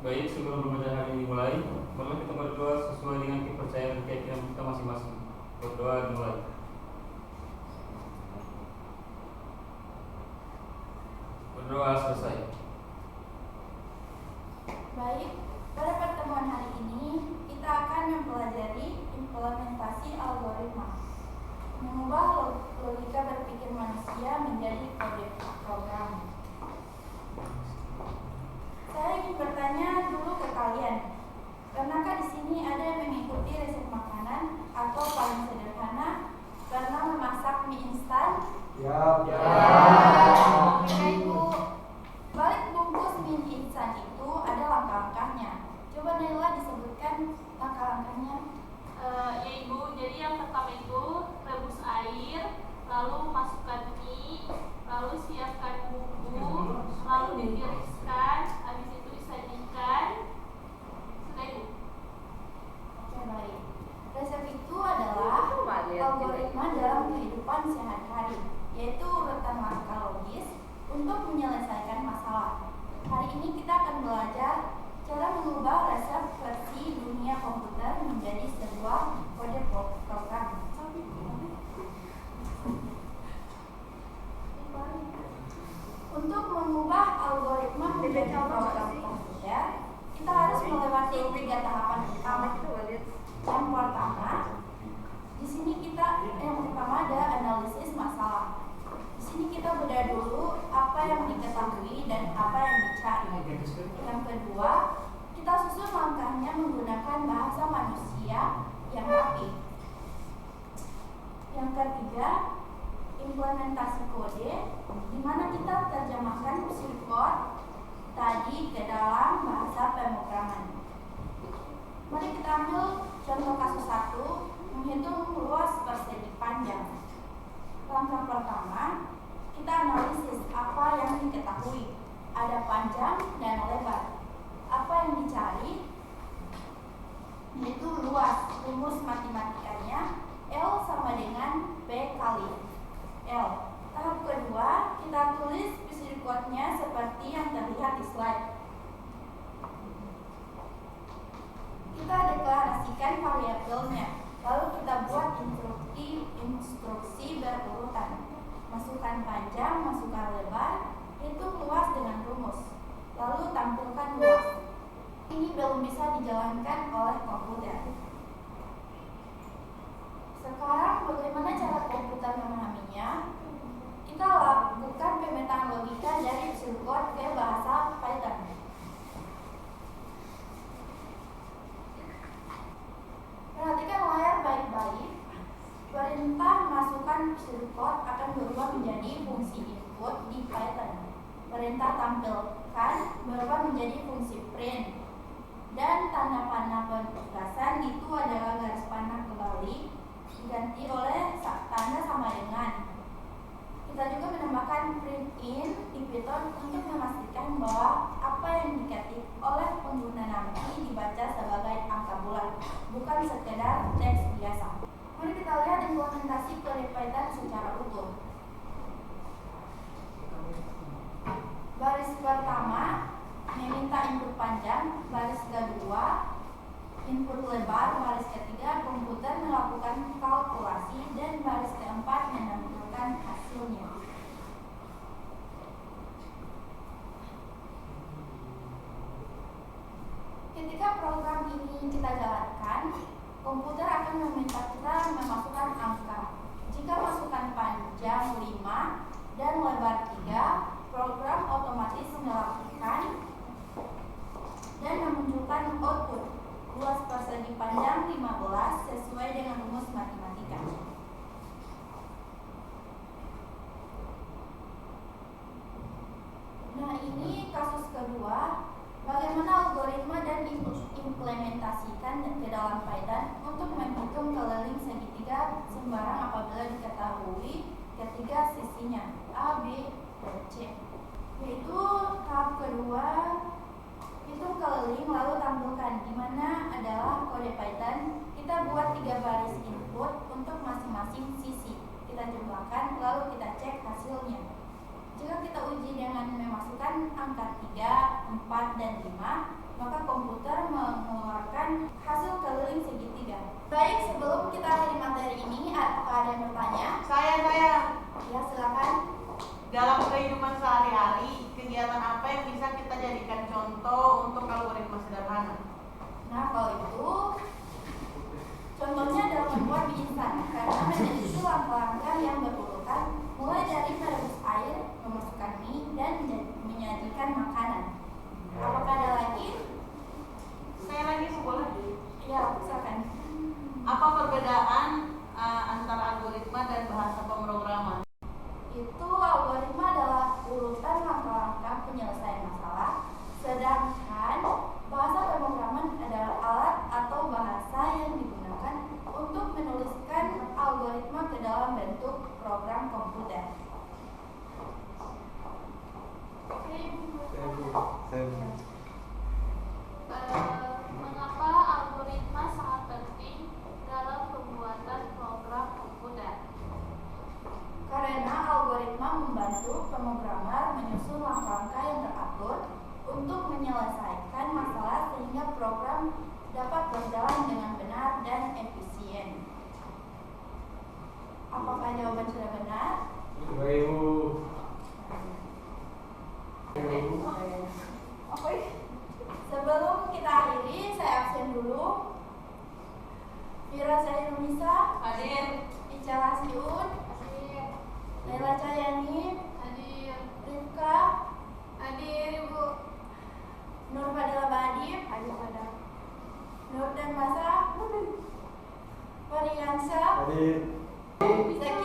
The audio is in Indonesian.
Baik, sebelum pembelajaran hari ini dimulai, marilah kita berdoa sesuai dengan kepercayaan dan keyakinan kita masing-masing. Berdoa dimulai. Berdoa selesai. Baik, pada pertemuan hari ini kita akan mempelajari implementasi algoritma, mengubah logika berpikir manusia menjadi kode program. Saya ingin bertanya dulu ke kalian, pernahkah di sini ada yang mengikuti resep makanan atau paling sederhana pernah memasak mie instan? Ya. Ibu, balik bungkus mie instan itu ada langkah-langkahnya. Coba Naila disebutkan langkah-langkahnya. Ya Ibu, jadi yang pertama itu rebus air, lalu masukkan mie, lalu siapkan bumbu, lalu ditiriskan, habis itu disajikan. Sudah Ibu. Oke, baik. Resep itu adalah algoritma dalam kehidupan sehari-hari, yaitu urutan langkah logis untuk menyelesaikan masalah. Hari ini kita akan belajar cara mengubah resep versi dunia komputer menjadi sebuah kode program. Untuk mengubah algoritma menjadi program komputer, kita harus melewati 3 tahapan utama. Yang pertama, di sini yang pertama ada analisis masalah. Di sini kita bedah dulu apa yang diketahui dan apa yang dicari. Yang kedua, kita susun langkahnya menggunakan bahasa manusia yang rapi. Yang ketiga, implementasi kode, di mana kita terjemahkan sirkuit tadi ke dalam bahasa pemrograman. Mari kita ambil contoh kasus 1, menghitung luas persegi panjang. Langkah pertama, kita analisis apa yang diketahui. Ada panjang dan lebar. Apa yang dicari? Yaitu luas. Rumus matematikanya L sama dengan P kali L. Tahap kedua, kita tulis sirkuitnya seperti yang terlihat di slide. Kita deklarasikan variabelnya, lalu kita buat instruksi berurutan. Masukkan panjang, masukkan lebar, hitung luas dengan rumus, lalu tampilkan luas. Ini belum bisa dijalankan oleh komputer. Sekarang bagaimana cara komputer memahaminya? Kita lakukan pemetaan logika dari sirkuit ke bahasa Python. Perhatikan layar baik-baik. Perintah masukkan sirkuit akan berubah menjadi fungsi input di Python. Perintah tampilkan berubah menjadi fungsi print. Dan tanda panah penugasan itu adalah garis panah kembali diganti oleh tanda sama dengan. Kita juga menambahkan print in di Python untuk memastikan bahwa apa yang diketik oleh pengguna nanti dibaca sebagai angka bulat, bukan sekedar teks biasa. Mari kita lihat implementasi kode Python secara utuh. Baris pertama meminta input panjang, baris kedua input lebar, baris ketiga komputer melakukan kalkulasi, dan baris keempat menampilkan hasilnya. Ketika program ini kita jalankan, komputer akan meminta kita memasukkan angka. Jika masukkan panjang 5 dan lebar 3, program otomatis melakukan dan memunculkan output luas persegi panjang 15 sesuai dengan rumus matematika. Nah, ini kasus kedua, bagaimana algoritma dan implementasikan ke dalam Python untuk menghitung keliling segitiga sembarang apabila diketahui ketiga sisinya A, B, dan C. Yaitu tahap kedua, hitung keliling lalu tampilkan, di mana adalah kode Python. Kita buat 3 baris input untuk masing-masing sisi. Kita jumlahkan lalu kita cek hasilnya. Jika kita uji dengan memasukkan angka 3, 4, dan dan 5, maka komputer mengeluarkan hasil keliling segitiga. Baik, sebelum kita akhiri materi ini, apakah ada yang bertanya? Saya. Ya, silakan. Dalam kehidupan sehari-hari, kegiatan apa yang bisa kita jadikan contoh untuk algoritma sederhana? Nah, kalau itu contohnya adalah membuat mie instan, karena menjadi langkah-langkah yang berurutan, mulai dari merebus air, memasukkan mie, dan menyajikan makanan. Apakah ada lagi? Saya lagi boleh. Ya, silakan. Apa perbedaan antara algoritma dan bahasa pemrograman? Itu algoritma adalah urutan langkah-langkah penyelesaian masalah, sedangkan bahasa pemrograman adalah alat atau bahasa yang digunakan untuk menuliskan algoritma ke dalam bentuk program komputer. Mengapa algoritma sangat penting dalam pembuatan program komputer? Karena algoritma membantu pemrogramer menyusun langkah-langkah yang teratur untuk menyelesaikan masalah sehingga program dapat berjalan dengan benar dan efisien. Apakah jawaban sudah benar? Oke. Sebelum kita akhiri, saya absen dulu. Fira Sairunisa, Hadir. Ica Lasiun, Laila Cayani, Hadir. Rifka, hadir Ibu. Nur Fadila Badib, hadir pada. Nur dan Masa, Fariansa, Hadir. Zaki